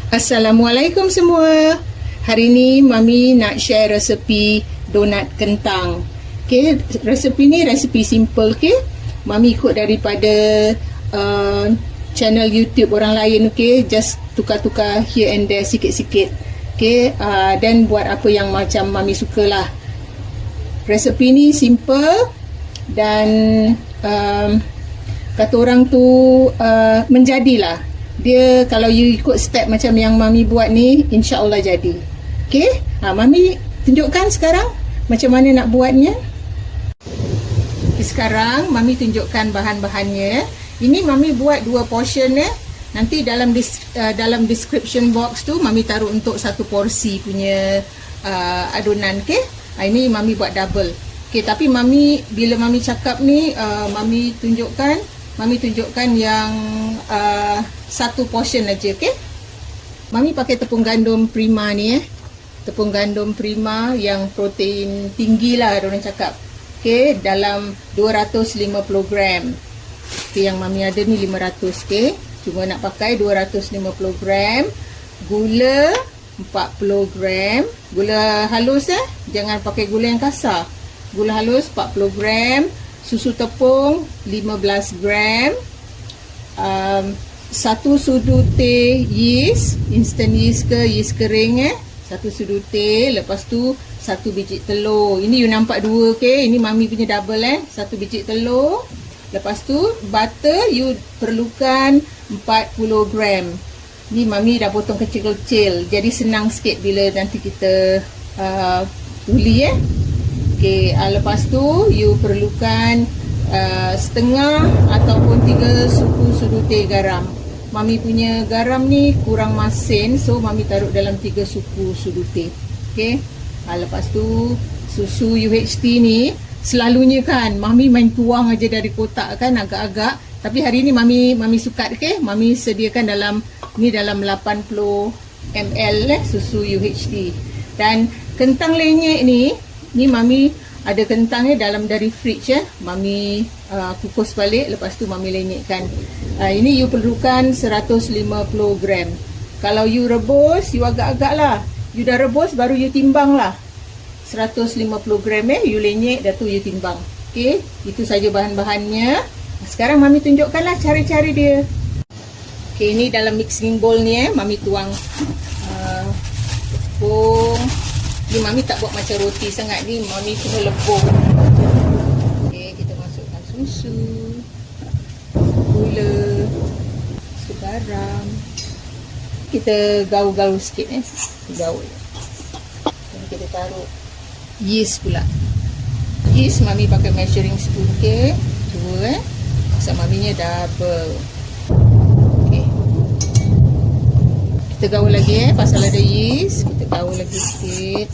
Assalamualaikum semua. Hari ni Mami nak share resepi donat kentang. Okay, resepi ni resepi simple. Okay, Mami ikut daripada channel YouTube orang lain. Okay, just tukar-tukar here and there sikit-sikit. Okay, dan buat apa yang macam Mami sukalah. Resepi ni simple dan kata orang tu menjadilah. Dia kalau you ikut step macam yang Mami buat ni, insya-Allah jadi. Okey? Mami tunjukkan sekarang macam mana nak buatnya. Sekarang Mami tunjukkan bahan-bahannya. Ini Mami buat 2 portion ya. Nanti dalam description box tu Mami taruh untuk 1 porsi punya adunan, okey? Ini Mami buat double. Okey, tapi Mami bila Mami cakap ni Mami tunjukkan yang 1 portion aja, okey? Mami pakai tepung gandum prima ni Tepung gandum prima yang protein tinggi lah orang cakap. Okey, dalam 250 gram. Okey, yang Mami ada ni 500, okey? Cuma nak pakai 250 gram. Gula 40 gram. Gula halus jangan pakai gula yang kasar. Gula halus 40 gram. Susu tepung 15 gram. 1 sudu teh yeast, instant yeast ke yeast kering 1 sudu teh. Lepas tu 1 biji telur. Ini you nampak 2, okey? Ini Mami punya double 1 biji telur. Lepas tu butter you perlukan 40 gram. Ni Mami dah potong kecil-kecil, jadi senang sikit bila nanti kita uli okey. Lepas tu you perlukan setengah ataupun 3 suku sudu teh garam. Mami punya garam ni kurang masin, so Mami taruh dalam 3 suku sudu teh. Okey. Lepas tu susu UHT ni selalunya kan Mami main tuang aja dari kotak kan agak-agak, tapi hari ni Mami sukat, okey. Mami sediakan dalam 80 ml susu UHT. Dan kentang lenyek ni Mami ada kentangnya dalam dari fridge Mami kukus balik, lepas tu Mami lenyekkan. Ini you perlukan 150 gram. Kalau you rebus, you agak-agak lah. You dah rebus baru you timbang lah. 150 gram you lenyek, dah tu you timbang. Okey, itu saja bahan-bahannya. Sekarang Mami tunjukkanlah cara-cara dia. Okey, ini dalam mixing bowl ni Mami tuang tepung. Ni Mami tak buat macam roti sangat ni, Mami cuma lebur. Okey, kita masukkan susu, gula, garam. Kita gaul-gaul sikit gaul. Jadi kita taruh yeast pula. Yeast Mami pakai measuring spoon, okey. 2 pasal Maminya double. Okey. Kita gaul lagi pasal ada yeast, kita gaul lagi sikit.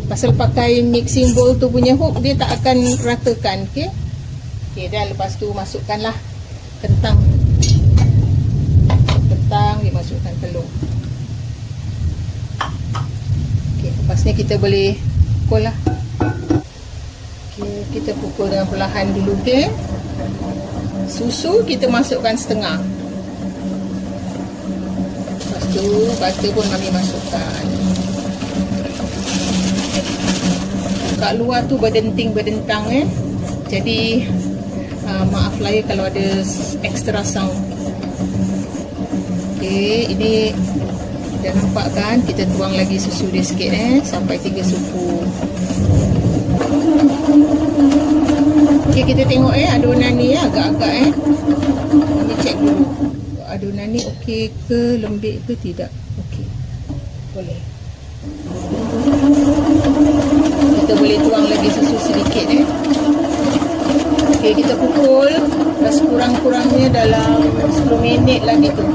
Pasal pakai mixing bowl tu punya hook, dia tak akan ratakan, okey. Okey, dan lepas tu masukkanlah kentang. Dimasukkan telur. Okey, lepas ni kita boleh pukul lah. Okey, kita pukul dengan perlahan dulu, okey. Susu kita masukkan setengah. Lepas tu butter pun Mami masukkan. Kat luar tu berdenting-berdentang jadi maaf lah kalau ada extra sound. Okey, ini dah nampak kan, kita tuang lagi susu dia sikit sampai 3 suku. Okey, kita tengok adunan ni agak-agak Mami check dulu adunan ni okey ke, lembik ke tidak. Okey, boleh. Kita boleh tuang lagi susu sedikit Okey, kita pukul sekurang-kurangnya dalam 10 minit lagi tu.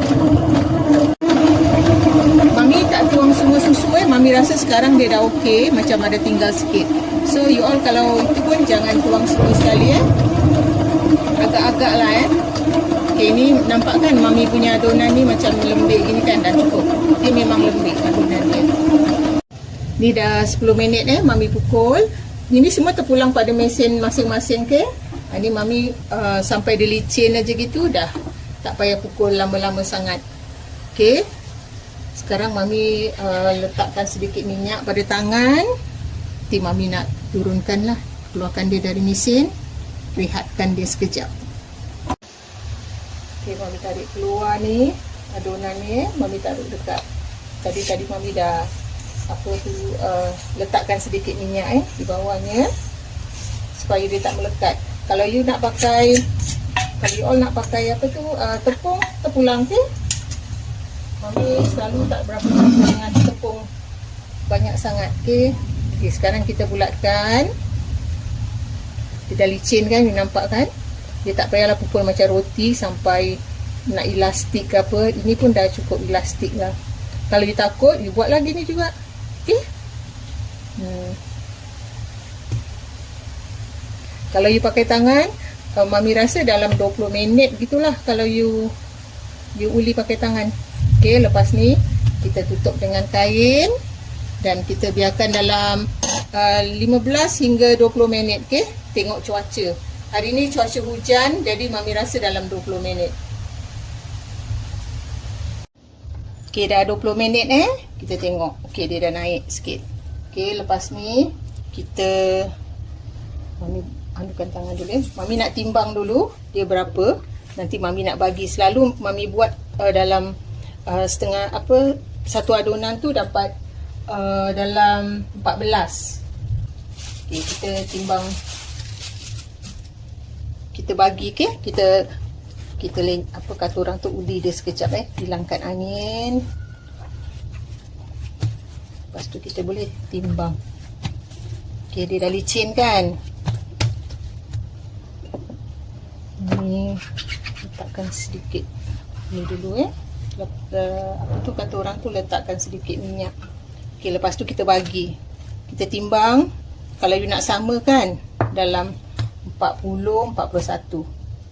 Mami tak tuang semua susu Mami rasa sekarang dia dah okey, macam ada tinggal sikit. So you all kalau itu pun jangan tuang semua sekali agak-agak lah okey, ni nampak kan Mami punya adunan ni macam lembik gini kan, dah cukup. Dia memang lembik adunan dia. Ni dah 10 minit Mami pukul. Ini semua terpulang pada mesin masing-masing, okey. Ni Mami sampai dia licin aja gitu dah. Tak payah pukul lama-lama sangat. Okey. Sekarang Mami letakkan sedikit minyak pada tangan. Nanti Mami nak turunkan lah. Keluarkan dia dari mesin. Rehatkan dia sekejap. Okay, Mami tarik keluar ni. Adonan ni Mami taruh dekat. Tadi Mami dah letakkan sedikit minyak di bawahnya. Supaya dia tak melekat. Kalau you nak pakai, kalau you all nak pakai tepung tepulang ke? Mami selalu tak berapa suka dengan tepung banyak sangat. Okay, sekarang kita bulatkan. Dia dah licin kan, you nampak kan? Dia tak payahlah pukul macam roti sampai nak elastik ke apa. Ini pun dah cukup elastik lah. Kalau you takut, you buat lagi ni juga. Okay. Kalau you pakai tangan, Mami rasa dalam 20 minit gitulah kalau you uli pakai tangan. Okay, lepas ni kita tutup dengan kain dan kita biarkan dalam 15 hingga 20 minit. Okay, tengok cuaca. Hari ni cuaca hujan, jadi Mami rasa dalam 20 minit. Okay, dah 20 minit kita tengok. Okay, dia dah naik sikit. Okay, lepas ni kita Mami anukan tangan dulu. Mami nak timbang dulu dia berapa. Nanti Mami nak bagi. Selalu Mami buat dalam satu adonan tu dapat dalam 14. Okay, kita timbang, kita bagi. Okay, kita kata orang tu, uli dia sekejap. Hilangkan angin. Lepas tu kita boleh timbang. Okay, dia dah licin kan. Ni letakkan sedikit ni dulu. Kata orang tu letakkan sedikit minyak. Okay, lepas tu kita bagi, kita timbang. Kalau you nak samakan dalam 40, 41.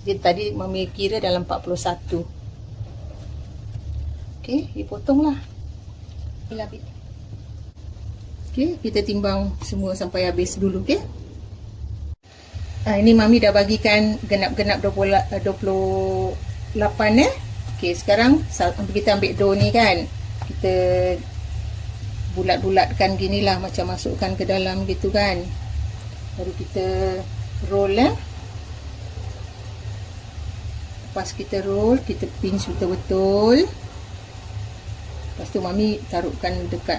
Jadi tadi Mami kira dalam 41. Okay, you potong lah. Okay, kita timbang semua sampai habis dulu. Okay, ini Mami dah bagikan genap-genap 28 Okay, sekarang kita ambil dough ni kan. Kita bulat-bulatkan gini lah, macam masukkan ke dalam gitu kan. Baru kita roll Lepas kita roll, kita pinch betul-betul. Lepas tu Mami taruhkan dekat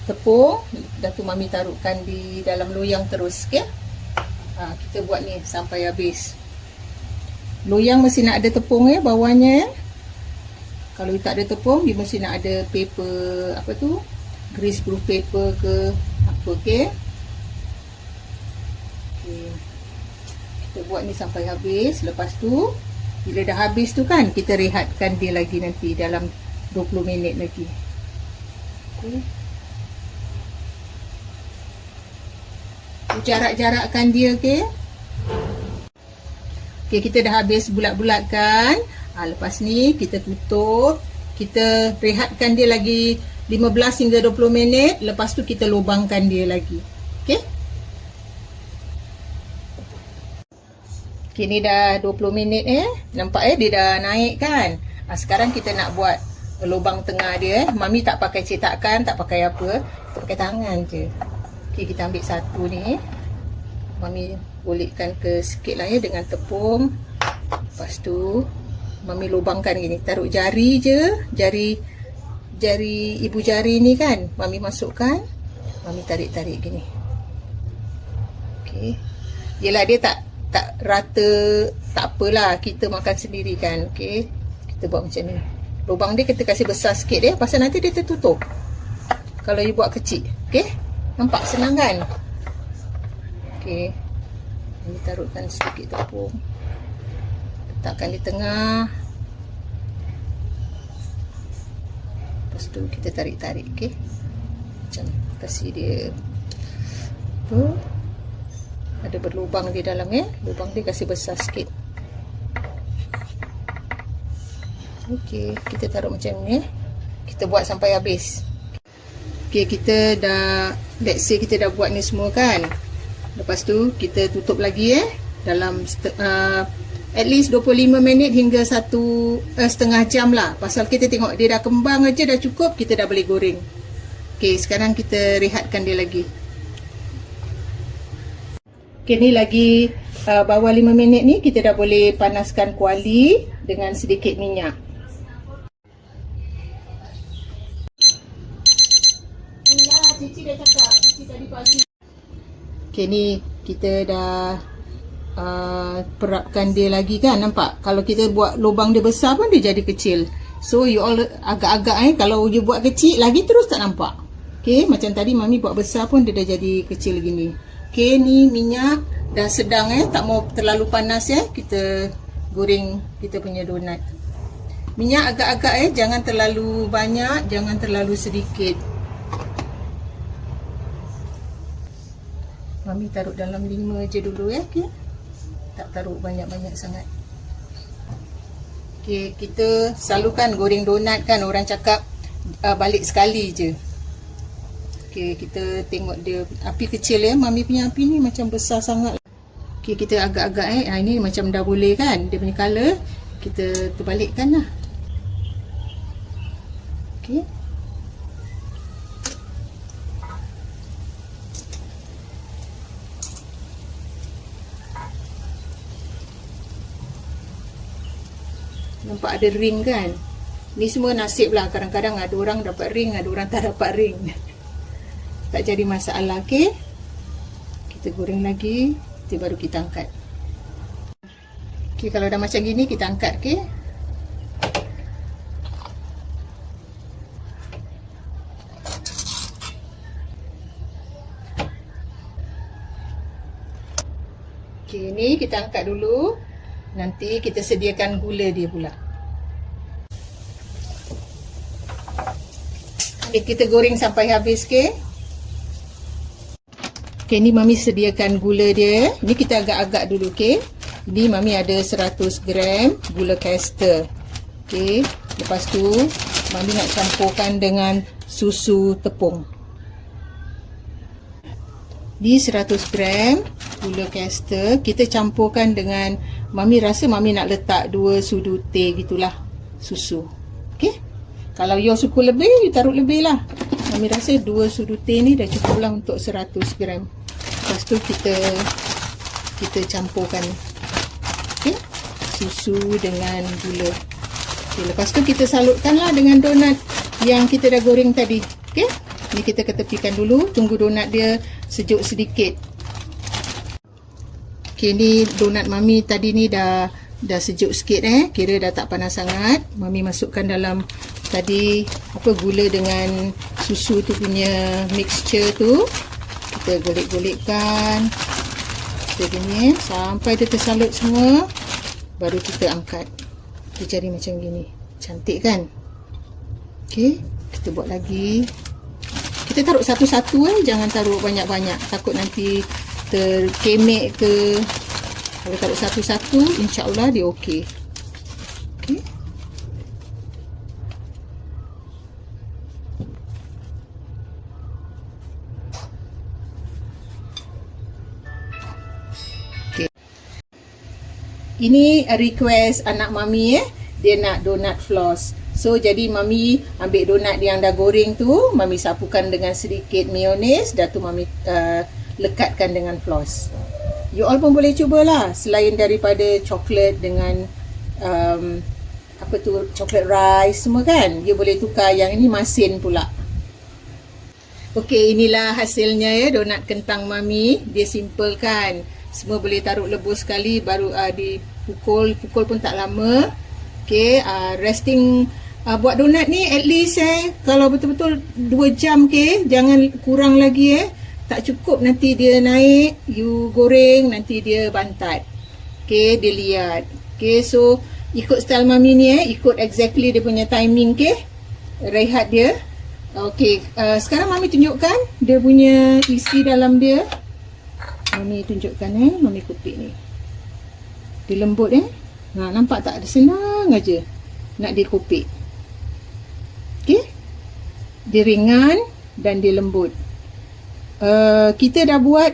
tepung. Dah tu Mami taruhkan di dalam loyang terus. Okay, kita buat ni sampai habis. Loyang mesti nak ada tepung bawahnya. Kalau tak ada tepung, dia mesti nak ada paper grease proof paper ke apa. Okay, kita buat ni sampai habis. Lepas tu bila dah habis tu kan, kita rehatkan dia lagi nanti dalam 20 minit lagi. Okay, jarak-jarakkan dia. Okay, kita dah habis bulat-bulatkan. Lepas ni kita tutup. Kita rehatkan dia lagi 15 hingga 20 minit. Lepas tu kita lubangkan dia lagi. Okay, ni dah 20 minit Nampak dia dah naik kan. Sekarang kita nak buat lubang tengah dia. Mami tak pakai cetakan, tak pakai apa. Kita pakai tangan je. Okay, kita ambil satu ni. Mami bolehkan ke sikit lah dengan tepung. Lepas tu Mami lubangkan gini. Taruh jari je. Jari ibu jari ni kan. Mami masukkan. Mami tarik-tarik gini. Okay, yelah dia tak rata. Tak apalah, kita makan sendiri kan. Okay, kita buat macam ni. Lubang dia kita kasih besar sikit pasal nanti dia tertutup kalau you buat kecil. Okay, nampak senang kan. Okay, ini taruhkan sedikit tepung, letakkan di tengah. Lepas tu kita tarik-tarik. Okay, macam kasih dia ada berlubang di dalam lubang dia kasih besar sikit. Okay, kita taruh macam ni. Kita buat sampai habis. Okay, kita dah, let's say kita dah buat ni semua kan. Lepas tu kita tutup lagi dalam at least 25 minit hingga setengah jam lah. Pasal kita tengok dia dah kembang aja dah cukup, kita dah boleh goreng. Okey, sekarang kita rehatkan dia lagi. Okey, ni lagi bawah 5 minit ni kita dah boleh panaskan kuali dengan sedikit minyak. Cici dah cakap, Cici tadi pagi. Okey, ni kita dah perapkan dia lagi kan, nampak? Kalau kita buat lubang dia besar pun dia jadi kecil. So you all agak-agak kalau you buat kecil lagi terus tak nampak. Okey, macam tadi mami buat besar pun dia dah jadi kecil gini. Okey, ni minyak dah sedang tak mau terlalu panas kita goreng kita punya donat. Minyak agak-agak jangan terlalu banyak, jangan terlalu sedikit. Mami taruh dalam 5 je dulu okey. Tak taruh banyak-banyak sangat. Okey, kita selalu kan goreng donat kan orang cakap balik sekali je. Okey, kita tengok dia api kecil mami punya api ni macam besar sangat. Okey, kita agak-agak ini macam dah boleh kan dia punya color. Kita terbalikkan lah. Okey. Nampak ada ring kan? Ni semua nasib lah. Kadang-kadang ada orang dapat ring, ada orang tak dapat ring. Tak jadi masalah, okey? Kita goreng lagi, baru kita angkat. Okey, kalau dah macam gini kita angkat, okey? Okey, ni kita angkat dulu. Nanti kita sediakan gula dia pula. Okay, kita goreng sampai habis, okey? Okey, ni mami sediakan gula dia. Ni kita agak-agak dulu, okey? Ni mami ada 100 gram gula caster. Okey, lepas tu mami nak campurkan dengan susu tepung. Di 100 gram gula caster kita campurkan dengan, mami rasa mami nak letak 2 sudu teh gitulah susu. Okey, kalau you suka lebih you taruh lebih lah. Mami rasa 2 sudu teh ni dah cukup lah untuk 100 gram. Lepas tu kita campurkan, okey, susu dengan gula. Okey, lepas tu kita salutkan lah dengan donat yang kita dah goreng tadi. Okey, ni kita ketepikan dulu, tunggu donat dia sejuk sedikit. Okey, ni donat mami tadi ni dah sejuk sikit kira dah tak panas sangat. Mami masukkan dalam tadi gula dengan susu tu punya mixture tu. Kita golek-golekkan. Kita gini sampai dia tersalut semua. Baru kita angkat. Dia jadi macam gini. Cantik kan? Okey, kita buat lagi. Kita taruh satu-satu jangan taruh banyak-banyak. Takut nanti terkemek ke. Kalau taruh satu-satu, insya-Allah dia okey. Okey. Okey. Ini request anak mami dia nak donat floss. So jadi mami ambil donat yang dah goreng tu, mami sapukan dengan sedikit mayonnaise, dah tu mami lekatkan dengan floss. You all pun boleh cubalah, selain daripada coklat dengan coklat rice semua kan. You boleh tukar yang ini masin pula. Okey, inilah hasilnya donat kentang mami. Dia simple kan. Semua boleh taruh lebus sekali, baru dipukul pun tak lama. Okey, resting buat donat ni at least kalau betul-betul 2 jam jangan kurang lagi tak cukup nanti dia naik, you goreng nanti dia bantat. Okey, dia liat. Okey, so ikut style mami ni ikut exactly dia punya timing rehat dia. Okey, sekarang mami tunjukkan dia punya isi dalam dia. Mami tunjukkan mami kupik ni. Dia lembut nampak tak? Dia senang aja nak dikupik. Okey, dia ringan dan dia lembut. Kita dah buat,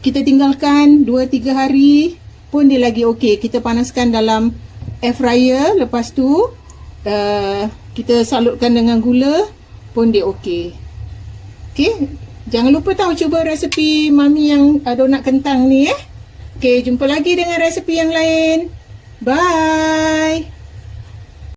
kita tinggalkan 2-3 hari pun dia lagi okey. Kita panaskan dalam air fryer, lepas tu kita salutkan dengan gula pun dia okey. Okey, jangan lupa tahu cuba resepi Mami yang donat kentang ni. Okey, jumpa lagi dengan resepi yang lain. Bye.